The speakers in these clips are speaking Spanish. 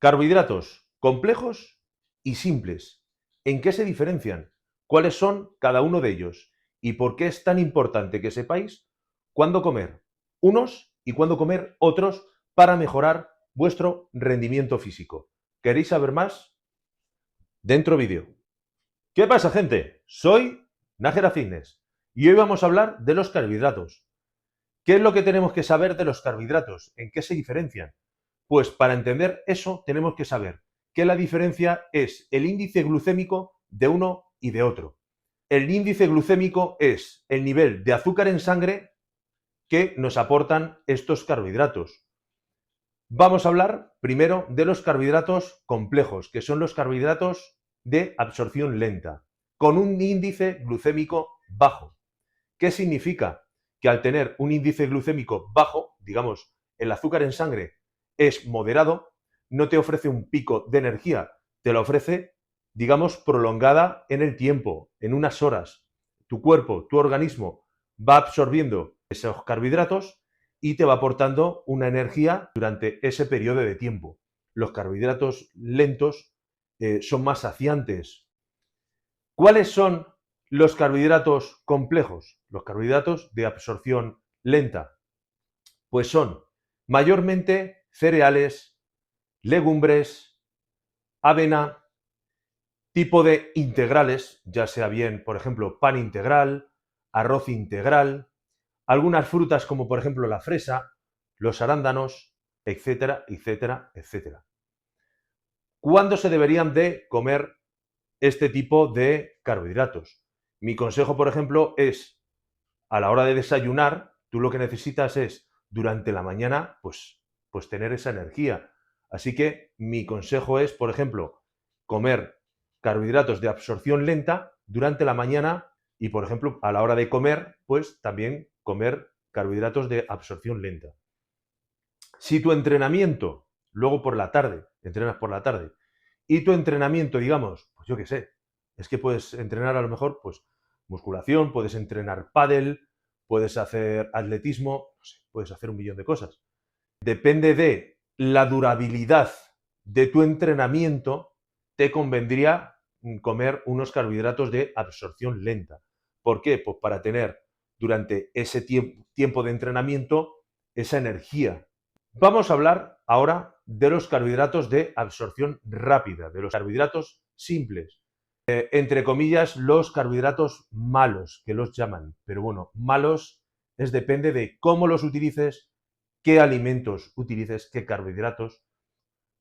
Carbohidratos complejos y simples. ¿En qué se diferencian? ¿Cuáles son cada uno de ellos? ¿Y por qué es tan importante que sepáis cuándo comer unos y cuándo comer otros para mejorar vuestro rendimiento físico? ¿Queréis saber más? Dentro vídeo. ¿Qué pasa, gente? Soy Nájera Fitness y hoy vamos a hablar de los carbohidratos. ¿Qué es lo que tenemos que saber de los carbohidratos? ¿En qué se diferencian? Pues para entender eso tenemos que saber que la diferencia es el índice glucémico de uno y de otro. El índice glucémico es el nivel de azúcar en sangre que nos aportan estos carbohidratos. Vamos a hablar primero de los carbohidratos complejos, que son los carbohidratos de absorción lenta, con un índice glucémico bajo. ¿Qué significa? Que al tener un índice glucémico bajo, digamos, el azúcar en sangre es moderado, no te ofrece un pico de energía, te lo ofrece, digamos, prolongada en el tiempo, en unas horas. Tu cuerpo, tu organismo va absorbiendo esos carbohidratos y te va aportando una energía durante ese periodo de tiempo. Los carbohidratos lentos son más saciantes. ¿Cuáles son los carbohidratos complejos? Los carbohidratos de absorción lenta. Pues son mayormente cereales, legumbres, avena, tipo de integrales, ya sea bien, por ejemplo, pan integral, arroz integral, algunas frutas como por ejemplo la fresa, los arándanos, etcétera, etcétera, etcétera. ¿Cuándo se deberían de comer este tipo de carbohidratos? Mi consejo, por ejemplo, es a la hora de desayunar, tú lo que necesitas es durante la mañana, pues tener esa energía. Así que mi consejo es, por ejemplo, comer carbohidratos de absorción lenta durante la mañana y, por ejemplo, a la hora de comer, pues también comer carbohidratos de absorción lenta. Si tu entrenamiento, luego por la tarde, entrenas por la tarde, y tu entrenamiento, digamos, pues yo qué sé, es que puedes entrenar a lo mejor, pues musculación, puedes entrenar pádel, puedes hacer atletismo, no sé, puedes hacer un millón de cosas. Depende de la durabilidad de tu entrenamiento, te convendría comer unos carbohidratos de absorción lenta. ¿Por qué? Pues para tener durante ese tiempo de entrenamiento esa energía. Vamos a hablar ahora de los carbohidratos de absorción rápida, de los carbohidratos simples. Entre comillas, los carbohidratos malos, que los llaman. Pero bueno, malos depende de cómo los utilices, qué alimentos utilices, qué carbohidratos.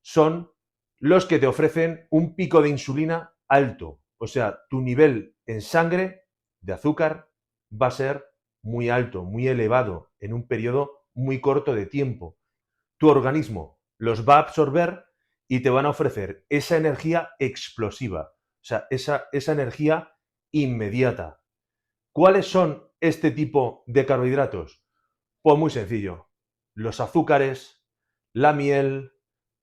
Son los que te ofrecen un pico de insulina alto. O sea, tu nivel en sangre de azúcar va a ser muy alto, muy elevado, en un periodo muy corto de tiempo. Tu organismo los va a absorber y te van a ofrecer esa energía explosiva, o sea, esa energía inmediata. ¿Cuáles son este tipo de carbohidratos? Pues muy sencillo, los azúcares, la miel,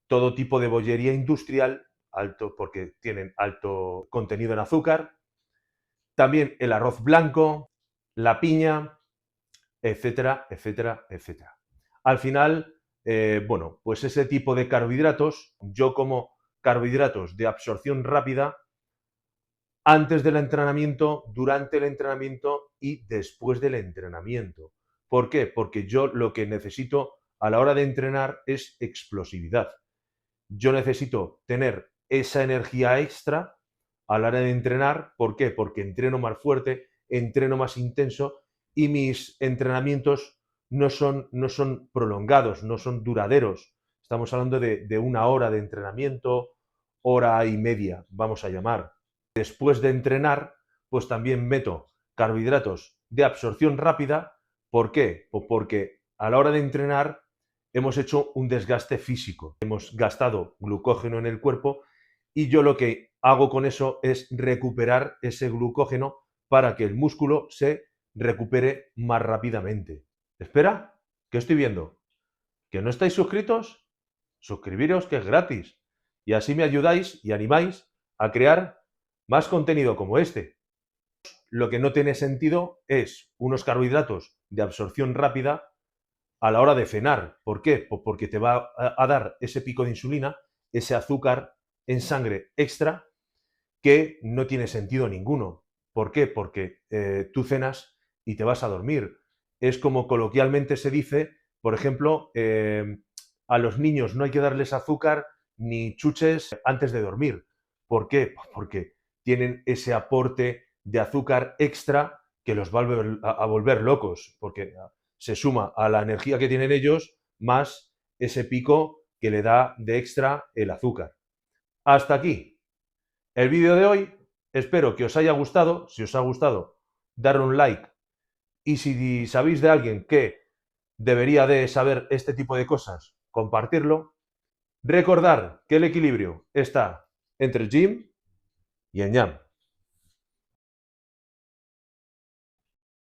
todo tipo de bollería industrial, alto porque tienen alto contenido en azúcar, también el arroz blanco, la piña, etcétera, etcétera, etcétera. Al final, bueno, pues ese tipo de carbohidratos, yo como carbohidratos de absorción rápida antes del entrenamiento, durante el entrenamiento y después del entrenamiento. ¿Por qué? Porque yo lo que necesito a la hora de entrenar es explosividad. Yo necesito tener esa energía extra a la hora de entrenar. ¿Por qué? Porque entreno más fuerte, entreno más intenso y mis entrenamientos no son prolongados, no son duraderos. Estamos hablando de una hora de entrenamiento, hora y media, vamos a llamar. Después de entrenar, pues también meto carbohidratos de absorción rápida. ¿Por qué? Pues porque a la hora de entrenar hemos hecho un desgaste físico, hemos gastado glucógeno en el cuerpo y yo lo que hago con eso es recuperar ese glucógeno para que el músculo se recupere más rápidamente. Espera, ¿qué estoy viendo? ¿Que no estáis suscritos? Suscribiros, que es gratis. Y así me ayudáis y animáis a crear más contenido como este. Lo que no tiene sentido es unos carbohidratos de absorción rápida a la hora de cenar. ¿Por qué? Pues porque te va a dar ese pico de insulina ese azúcar en sangre extra que no tiene sentido ninguno. ¿Por qué? Porque tú cenas y te vas a dormir. Es como coloquialmente se dice, por ejemplo, a los niños no hay que darles azúcar ni chuches antes de dormir. ¿Por qué? Pues porque tienen ese aporte de azúcar extra que los va a volver locos, porque se suma a la energía que tienen ellos más ese pico que le da de extra el azúcar. Hasta aquí el vídeo de hoy. Espero que os haya gustado. Si os ha gustado, darle un like. Y si sabéis de alguien que debería de saber este tipo de cosas, compartirlo. Recordar que el equilibrio está entre el gym y el yang.